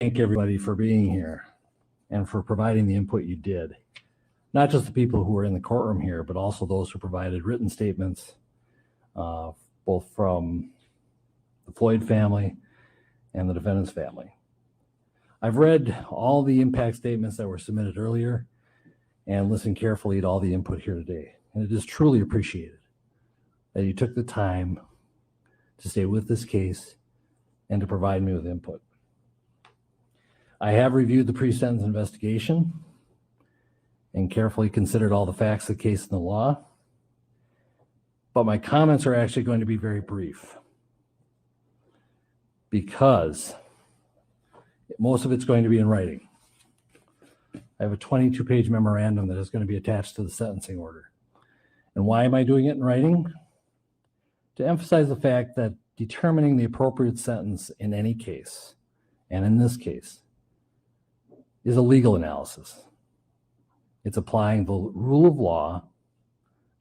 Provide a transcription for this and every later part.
thank everybody for being here and for providing the input you did. Not just the people who were in the courtroom here, but also those who provided written statements, both from the Floyd family and the defendant's family. I've read all the impact statements that were submitted earlier and listened carefully to all the input here today. And it is truly appreciated that you took the time to stay with this case and to provide me with input. I have reviewed the pre-sentence investigation and carefully considered all the facts of the case and the law, but my comments are actually going to be very brief because most of it's going to be in writing. I have a 22-page memorandum that is going to be attached to the sentencing order. And why am I doing it in writing? To emphasize the fact that determining the appropriate sentence in any case, and in this case, is a legal analysis. It's applying the rule of law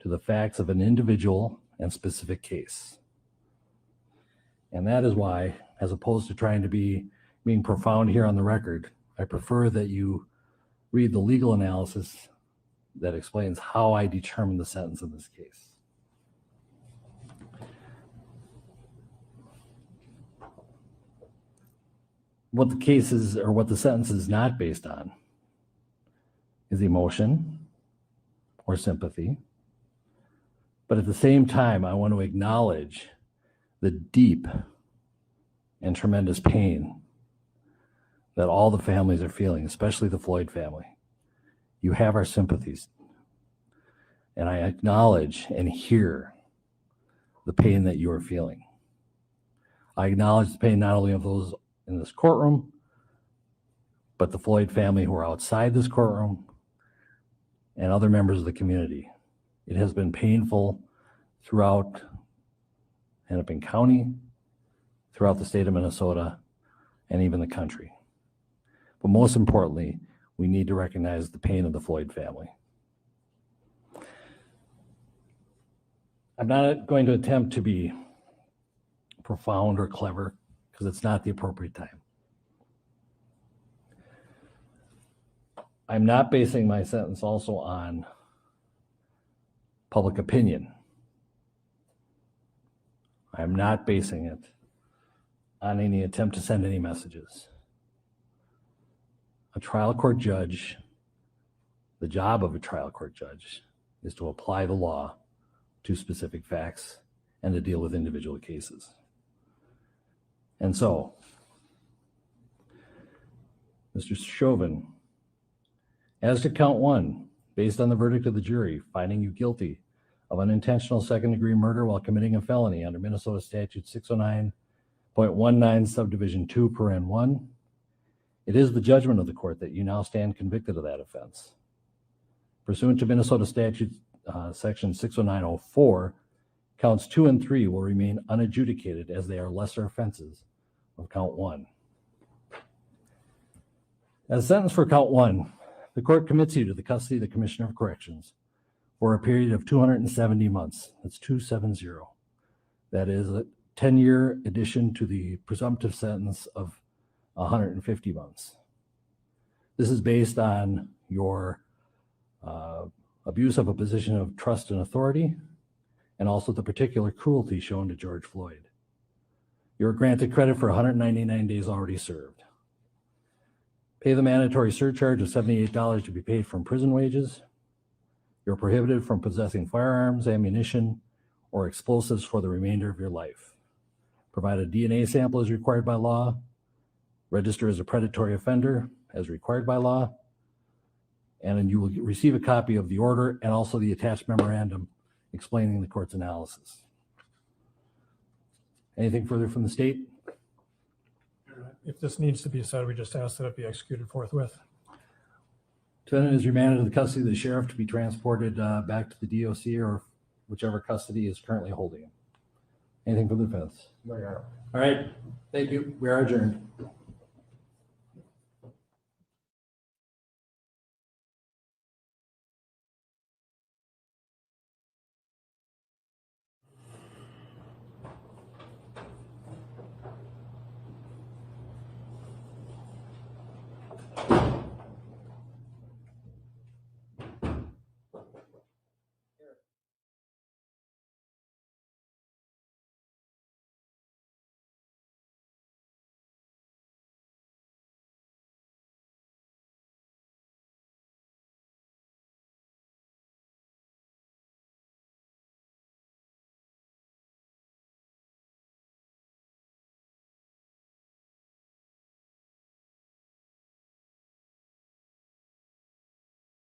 to the facts of an individual and specific case. And that is why, as opposed to trying to being profound here on the record, I prefer that you read the legal analysis that explains how I determined the sentence in this case. What the case is, or what the sentence is not based on, is emotion or sympathy. But at the same time, I want to acknowledge the deep and tremendous pain that all the families are feeling, especially the Floyd family. You have our sympathies. And I acknowledge and hear the pain that you are feeling. I acknowledge the pain not only of those in this courtroom, but the Floyd family who are outside this courtroom and other members of the community. It has been painful throughout Hennepin County, throughout the state of Minnesota, and even the country. But most importantly, we need to recognize the pain of the Floyd family. I'm not going to attempt to be profound or clever because it's not the appropriate time. I'm not basing my sentence also on public opinion. I'm not basing it on any attempt to send any messages. A trial court judge, the job of a trial court judge is to apply the law to specific facts and to deal with individual cases. And so, Mr. Chauvin, as to count one, based on the verdict of the jury, finding you guilty of unintentional second-degree murder while committing a felony under Minnesota Statute 609.19 subdivision 2 paren 1, it is the judgment of the court that you now stand convicted of that offense. Pursuant to Minnesota Statute section 609.04, counts 2 and 3 will remain unadjudicated as they are lesser offenses of count 1. As sentenced for count 1, the court commits you to the custody of the Commissioner of Corrections for a period of 270 months. That's 270. That is a 10-year addition to the presumptive sentence of 150 months. This is based on your abuse of a position of trust and authority, and also the particular cruelty shown to George Floyd. You're granted credit for 199 days already served. Pay the mandatory surcharge of $78 to be paid from prison wages. You're prohibited from possessing firearms, ammunition, or explosives for the remainder of your life. Provide a DNA sample as required by law. Register as a predatory offender as required by law. And then you will receive a copy of the order and also the attached memorandum explaining the court's analysis. Anything further from the state? If this needs to be said, we just ask that it be executed forthwith. Defendant is remanded to the custody of the sheriff to be transported back to the DOC or whichever custody is currently holding him. Anything from the defense? No, Your Honor. All right. Thank you. We are adjourned.